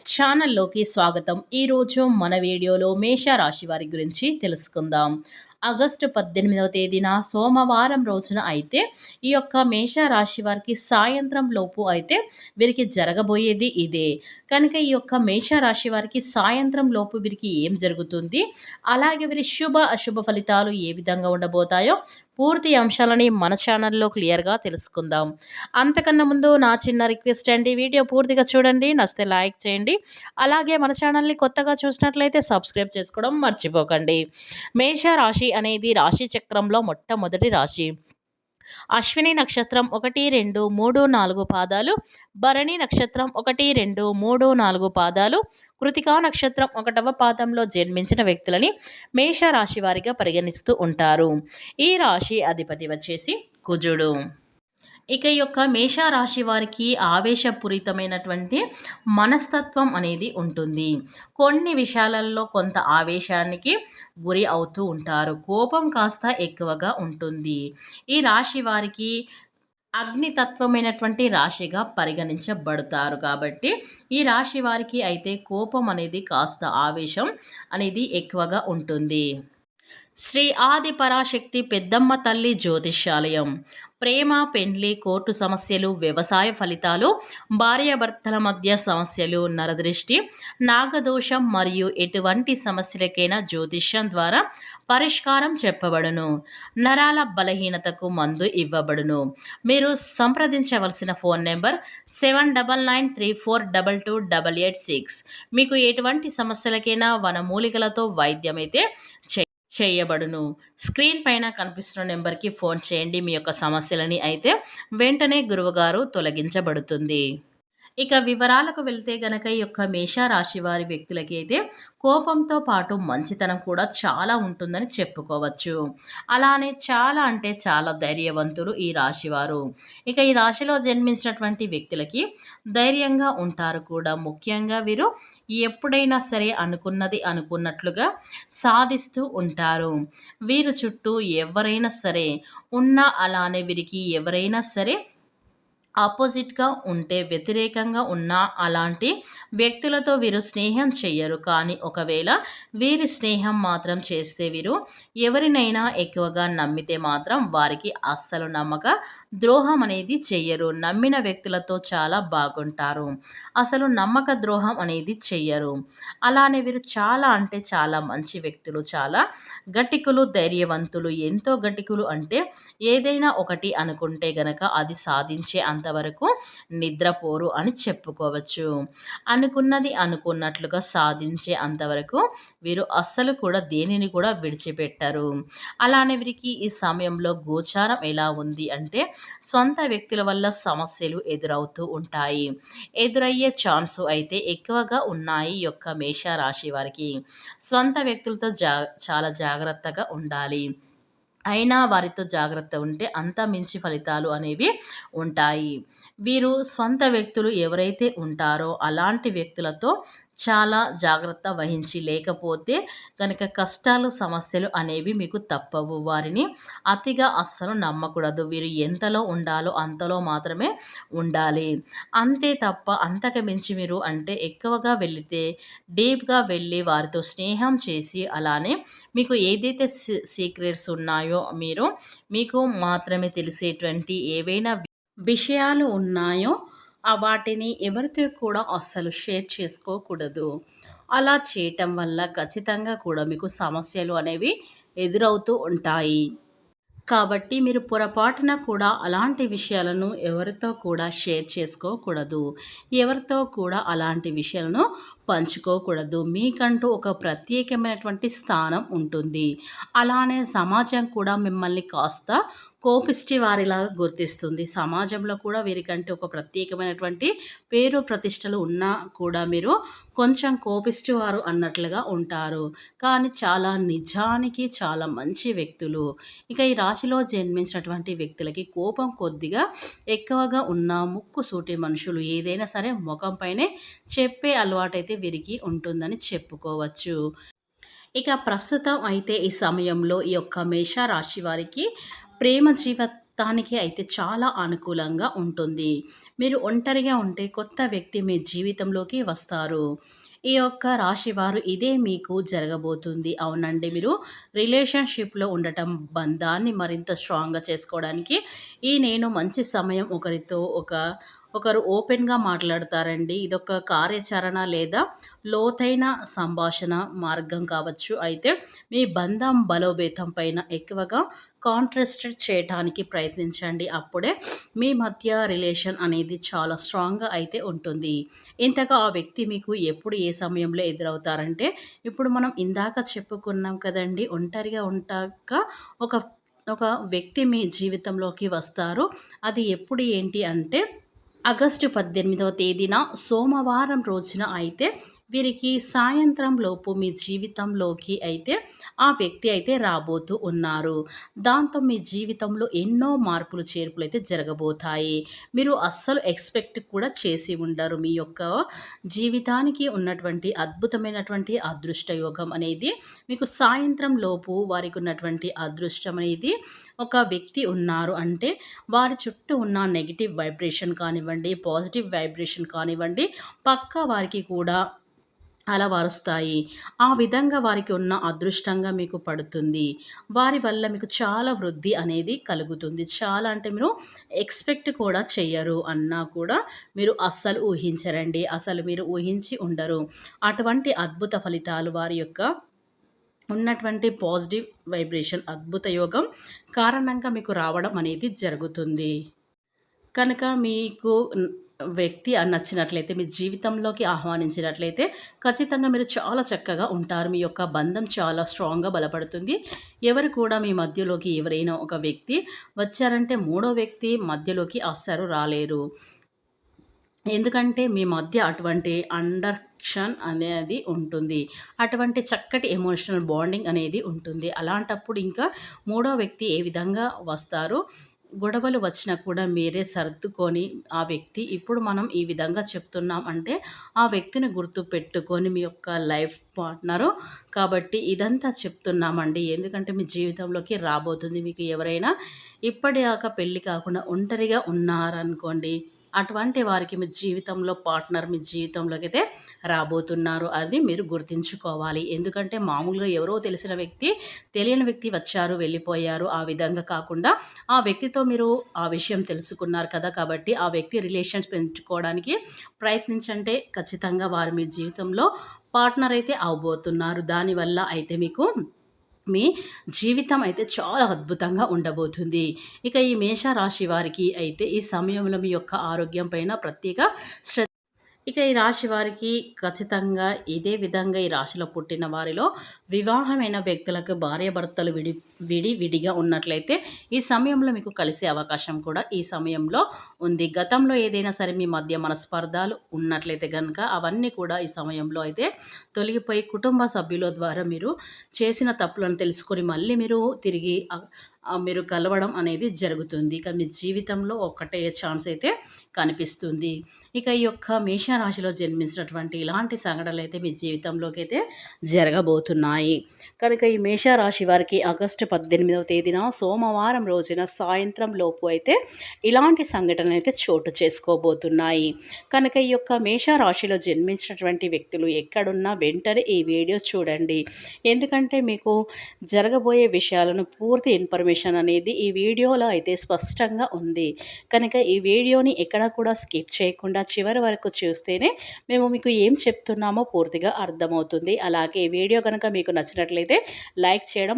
ఛానల్లోకి స్వాగతం. ఈరోజు మన వీడియోలో మేషరాశి వారి గురించి తెలుసుకుందాం. ఆగస్టు 18వ తేదీన సోమవారం రోజున అయితే ఈ యొక్క మేషరాశి వారికి సాయంత్రం లోపు అయితే వీరికి జరగబోయేది ఇదే. కనుక ఈ యొక్క మేషరాశి వారికి సాయంత్రం లోపు వీరికి ఏం జరుగుతుంది, అలాగే వీరి శుభ అశుభ ఫలితాలు ఏ విధంగా ఉండబోతాయో పూర్తి అంశాలని మన ఛానల్లో క్లియర్గా తెలుసుకుందాం. అంతకన్నా ముందు నా చిన్న రిక్వెస్ట్ అండి, వీడియో పూర్తిగా చూడండి, నచ్చితే లైక్ చేయండి. అలాగే మన ఛానల్ని కొత్తగా చూసినట్లయితే సబ్స్క్రైబ్ చేసుకోవడం మర్చిపోకండి. మేష రాశి అనేది రాశి చక్రంలో మొట్టమొదటి రాశి. అశ్విని నక్షత్రం 1, 2, 3, 4 పాదాలు, భరణి నక్షత్రం 1, 2, 3, 4 పాదాలు, కృతికా నక్షత్రం 1వ పాదంలో జన్మించిన వ్యక్తులని మేషరాశి వారిగా పరిగణిస్తూ ఉంటారు. ఈ రాశి అధిపతి వచ్చేసి కుజుడు. ఇక ఈ యొక్క మేషరాశి వారికి ఆవేశపూరితమైనటువంటి మనస్తత్వం అనేది ఉంటుంది. కొన్ని విషయాలలో కొంత ఆవేశానికి గురి అవుతూ ఉంటారు. కోపం కాస్త ఎక్కువగా ఉంటుంది. ఈ రాశి వారికి అగ్నితత్వమైనటువంటి రాశిగా పరిగణించబడతారు. కాబట్టి ఈ రాశి వారికి అయితే కోపం అనేది కాస్త ఆవేశం అనేది ఎక్కువగా ఉంటుంది. శ్రీ ఆది పరాశక్తి పెద్దమ్మ తల్లి జ్యోతిష్యాలయం. ప్రేమ, పెండ్లి, కోర్టు సమస్యలు, వ్యవసాయ ఫలితాలు, భార్యాభర్తల మధ్య సమస్యలు, నరదృష్టి, నాగదోషం మరియు ఎటువంటి సమస్యలకైనా జ్యోతిష్యం ద్వారా పరిష్కారం చెప్పబడును. నరాల బలహీనతకు మందు ఇవ్వబడును. మీరు సంప్రదించవలసిన ఫోన్ నెంబర్ 7993422886. మీకు ఎటువంటి సమస్యలకైనా వనమూలికలతో వైద్యమైతే చేయబడును. స్క్రీన్ పైన కనిపిస్తున్న నెంబర్కి ఫోన్ చేయండి. మీ యొక్క సమస్యలని అయితే వెంటనే గురువుగారు తొలగించబడుతుంది. ఇక వివరాలకు వెళ్తే గనక ఈ యొక్క మేషరాశి వారి వ్యక్తులకి అయితే కోపంతో పాటు మంచితనం కూడా చాలా ఉంటుందని చెప్పుకోవచ్చు. అలానే చాలా అంటే చాలా ధైర్యవంతులు ఈ రాశివారు. ఇక ఈ రాశిలో జన్మించినటువంటి వ్యక్తులకి ధైర్యంగా ఉంటారు కూడా. ముఖ్యంగా వీరు ఎప్పుడైనా సరే అనుకున్నది అనుకున్నట్లుగా సాధిస్తూ ఉంటారు. వీరు చుట్టూ ఎవరైనా సరే ఉన్నా, అలానే వీరికి ఎవరైనా సరే ఆపోజిట్గా ఉంటే, వ్యతిరేకంగా ఉన్న అలాంటి వ్యక్తులతో వీరు స్నేహం చెయ్యరు. కానీ ఒకవేళ వీరి స్నేహం మాత్రం చేస్తే వీరు ఎవరినైనా ఎక్కువగా నమ్మితే మాత్రం వారికి అస్సలు నమ్మక ద్రోహం అనేది చెయ్యరు. నమ్మిన వ్యక్తులతో చాలా బాగుంటారు. అసలు నమ్మక ద్రోహం అనేది చెయ్యరు. అలానే వీరు చాలా అంటే చాలా మంచి వ్యక్తులు. చాలా గట్టికులు, ధైర్యవంతులు. ఎంతో గట్టికులు అంటే ఏదైనా ఒకటి అనుకుంటే గనక అది సాధించే అంతవరకు నిద్రపోరు అని చెప్పుకోవచ్చు. అనుకున్నది అనుకున్నట్లుగా సాధించే అంతవరకు వీరు అస్సలు కూడా దేనిని కూడా విడిచిపెట్టరు. అలానే వీరికి ఈ సమయంలో గోచారం ఎలా ఉంది అంటే, సొంత వ్యక్తుల వల్ల సమస్యలు ఎదురవుతూ ఉంటాయి. ఎదురయ్యే ఛాన్సు అయితే ఎక్కువగా ఉన్నాయి ఈ యొక్క మేషరాశి వారికి. సొంత వ్యక్తులతో చాలా జాగ్రత్తగా ఉండాలి. అయినా వారితో జాగ్రత్త ఉంటే అంత మించి ఫలితాలు అనేవి ఉంటాయి. వీరు సొంత వ్యక్తులు ఎవరైతే ఉంటారో అలాంటి వ్యక్తులతో చాలా జాగ్రత్త వహించి, లేకపోతే కనుక కష్టాలు, సమస్యలు అనేవి మీకు తప్పవు. వారిని అతిగా అస్సలు నమ్మకూడదు. వీరు ఎంతలో ఉండాలో అంతలో మాత్రమే ఉండాలి. అంతే తప్ప అంతకు మించి మీరు అంటే ఎక్కువగా వెళితే, డీప్గా వెళ్ళి వారితో స్నేహం చేసి, అలానే మీకు ఏదైతే సీక్రెట్స్ ఉన్నాయో, మీకు మాత్రమే తెలిసేటువంటి ఏవైనా విషయాలు ఉన్నాయో వాటిని ఎవరితో కూడా అస్సలు షేర్ చేసుకోకూడదు. అలా చేయటం వల్ల ఖచ్చితంగా కూడా మీకు సమస్యలు అనేవి ఎదురవుతూ ఉంటాయి. కాబట్టి మీరు పొరపాటున కూడా అలాంటి విషయాలను ఎవరితో కూడా షేర్ చేసుకోకూడదు. ఎవరితో కూడా అలాంటి విషయాలను పంచుకోకూడదు. మీకంటూ ఒక ప్రత్యేకమైనటువంటి స్థానం ఉంటుంది. అలానే సమాజం కూడా మిమ్మల్ని కాస్త కోపిష్టి వారిలాగా గుర్తిస్తుంది. సమాజంలో కూడా వీరికంటే ఒక ప్రత్యేకమైనటువంటి పేరు ప్రతిష్టలు ఉన్నా కూడా మీరు కొంచెం కోపిష్టి వారు అన్నట్లుగా ఉంటారు. కానీ చాలా నిజానికి చాలా మంచి వ్యక్తులు. ఇక ఈ రాశిలో జన్మించినటువంటి వ్యక్తులకి కోపం కొద్దిగా ఎక్కువగా ఉన్న ముక్కుసూటి మనుషులు. ఏదైనా సరే ముఖంపైనే చెప్పే అలవాటైతే వీరికి ఉంటుందని చెప్పుకోవచ్చు. ఇక ప్రస్తుతం అయితే ఈ సమయంలో ఈ యొక్క మేషరాశి వారికి ప్రేమ జీవితం దానికి అయితే చాలా అనుకూలంగా ఉంటుంది. మీరు ఒంటరిగా ఉంటే కొత్త వ్యక్తి మీ జీవితంలోకి వస్తారు. ఈ యొక్క రాశి వారు ఇదే మీకు జరగబోతుంది. అవునండి. మీరు రిలేషన్‌షిప్‌లో ఉండటం, బంధాన్ని మరింత స్ట్రాంగ్‌గా చేసుకోవడానికి నేను మంచి సమయం ఒకరు ఓపెన్‌గా మాట్లాడతారండి. ఇదొక కార్యాచరణ లేదా లోతైన సంభాషణ మార్గం కావచ్చు. అయితే మీ బంధం బలోపేతం పైన ఎక్కువగా కాన్ట్రాస్టెడ్ చేయటానికి ప్రయత్నించండి. అప్పుడే మీ మధ్య రిలేషన్ అనేది చాలా స్ట్రాంగ్‌గా అయితే ఉంటుంది. ఇంతగా ఆ వ్యక్తి మీకు ఎప్పుడు ఏ సమయంలో ఎదురవుతారంటే, ఇప్పుడు మనం ఇందాక చెప్పుకున్నాం కదండీ! ఒంటరిగా ఉంటాక ఒక ఒక వ్యక్తి మీ జీవితంలోకి వస్తారు. అది ఎప్పుడు ఏంటి అంటే ఆగస్టు 18వ తేదీన సోమవారం రోజున అయితే వీరికి సాయంత్రం లోపు మీ జీవితంలోకి అయితే ఆ వ్యక్తి అయితే రాబోతూ ఉన్నారు. దాంతో మీ జీవితంలో ఎన్నో మార్పులు చేర్పులు అయితే జరగబోతాయి. మీరు అస్సలు ఎక్స్‌పెక్ట్ కూడా చేసి ఉండరు. మీ యొక్క జీవితానికి ఉన్నటువంటి అద్భుతమైనటువంటి అదృష్ట యోగం అనేది మీకు సాయంత్రం లోపు వారికి ఉన్నటువంటి అదృష్టం అనేది ఒక వ్యక్తి ఉన్నారు అంటే వారి చుట్టూ ఉన్న నెగెటివ్ వైబ్రేషన్ కానివ్వండి, పాజిటివ్ వైబ్రేషన్ కానివ్వండి, పక్కా వారికి కూడా అలవరుస్తాయి. ఆ విధంగా వారికి ఉన్న అదృష్టంగా మీకు పడుతుంది. వారి వల్ల మీకు చాలా వృద్ధి అనేది కలుగుతుంది. చాలా అంటే మీరు ఎక్స్‌పెక్ట్ కూడా చెయ్యరు అన్నా కూడా మీరు అస్సలు ఊహించరండి. అసలు మీరు ఊహించి ఉండరు. అటువంటి అద్భుత ఫలితాలు వారి యొక్క ఉన్నటువంటి పాజిటివ్ వైబ్రేషన్ అద్భుత యోగం కారణంగా మీకు రావడం అనేది జరుగుతుంది. కనుక మీకు వ్యక్తి నచ్చినట్లయితే, మీ జీవితంలోకి ఆహ్వానించినట్లయితే ఖచ్చితంగా మీరు చాలా చక్కగా ఉంటారు. మీ యొక్క బంధం చాలా స్ట్రాంగ్‌గా బలపడుతుంది. ఎవరు కూడా మీ మధ్యలోకి ఎవరైనా ఒక వ్యక్తి వచ్చారంటే మూడో వ్యక్తి మధ్యలోకి అస్సలు రాలేరు. ఎందుకంటే మీ మధ్య అటువంటి అండర్‌స్టాండ్ అనేది ఉంటుంది. అటువంటి చక్కటి ఎమోషనల్ బాండింగ్ అనేది ఉంటుంది. అలాంటప్పుడు ఇంకా మూడో వ్యక్తి ఏ విధంగా వస్తారో, గొడవలు వచ్చినా కూడా మీరే సర్దుకొని ఆ వ్యక్తి ఇప్పుడు మనం ఈ విధంగా చెప్తున్నాం అంటే, ఆ వ్యక్తిని గుర్తుపెట్టుకొని మీ యొక్క లైఫ్ పార్ట్నరు కాబట్టి ఇదంతా చెప్తున్నామండి. ఎందుకంటే మీ జీవితంలోకి రాబోతుంది. మీకు ఎవరైనా ఇప్పటిదాకా పెళ్లి కాకుండా ఒంటరిగా ఉన్నారనుకోండి, అటువంటి వారికి మీ జీవితంలో పార్ట్నర్ మీ జీవితంలోకైతే రాబోతున్నారు. అది మీరు గుర్తుంచుకోవాలి. ఎందుకంటే మామూలుగా ఎవరో తెలిసిన వ్యక్తి, తెలియని వ్యక్తి వచ్చారు, వెళ్ళిపోయారు. ఆ విధంగా కాకుండా ఆ వ్యక్తితో మీరు ఆ విషయం తెలుసుకున్నారు కదా! కాబట్టి ఆ వ్యక్తి రిలేషన్స్ పెంచుకోవడానికి ప్రయత్నించంటే ఖచ్చితంగా వారు మీ జీవితంలో పార్ట్నర్ అయితే అవ్వబోతున్నారు. దానివల్ల అయితే మీకు మీ జీవితం అయితే చాలా అద్భుతంగా ఉండబోతుంది. ఇక ఈ మేషరాశి వారికి అయితే ఈ సమయంలో మీ యొక్క ఆరోగ్యం పైన ప్రత్యేక శ్రద్ధ ఇక ఈ రాశి వారికి ఖచ్చితంగా ఇదే విధంగా ఈ రాశిలో పుట్టిన వారిలో వివాహమైన వ్యక్తులకు భార్యాభర్తలు విడిగా ఉన్నట్లయితే ఈ సమయంలో మీకు కలిసే అవకాశం కూడా ఈ సమయంలో ఉంది. గతంలో ఏదైనా సరే మీ మధ్య మనస్పర్ధాలు ఉన్నట్లయితే కనుక అవన్నీ కూడా ఈ సమయంలో అయితే తొలగిపోయి కుటుంబ సభ్యుల ద్వారా మీరు చేసిన తప్పులను తెలుసుకొని మళ్ళీ మీరు తిరిగి మీరు కలవడం అనేది జరుగుతుంది. ఇక మీ జీవితంలో ఒకటే ఛాన్స్ అయితే కనిపిస్తుంది. ఇక ఈ యొక్క మేషరాశిలో జన్మించినటువంటి ఇలాంటి సంఘటనలైతే మీ జీవితంలోకి అయితే జరగబోతున్నాయి. కనుక ఈ మేషరాశి వారికి ఆగస్టు 18వ తేదీన సోమవారం రోజున సాయంత్రం లోపు అయితే ఇలాంటి సంఘటనలు అయితే చోటు చేసుకోబోతున్నాయి. కనుక ఈ యొక్క మేషరాశిలో జన్మించినటువంటి వ్యక్తులు ఎక్కడున్నా వెంటనే ఈ వీడియో చూడండి. ఎందుకంటే మీకు జరగబోయే విషయాలను పూర్తి ఇన్ఫర్మేషన్ అనేది ఈ వీడియోలో అయితే స్పష్టంగా ఉంది. కనుక ఈ వీడియోని ఎక్కడ కూడా స్కిప్ చేయకుండా చివరి వరకు చూస్తేనే మేము మీకు ఏం చెప్తున్నామో పూర్తిగా అర్థమవుతుంది. అలాగే ఈ వీడియో కనుక మీకు నచ్చినట్లయితే లైక్ చేయడం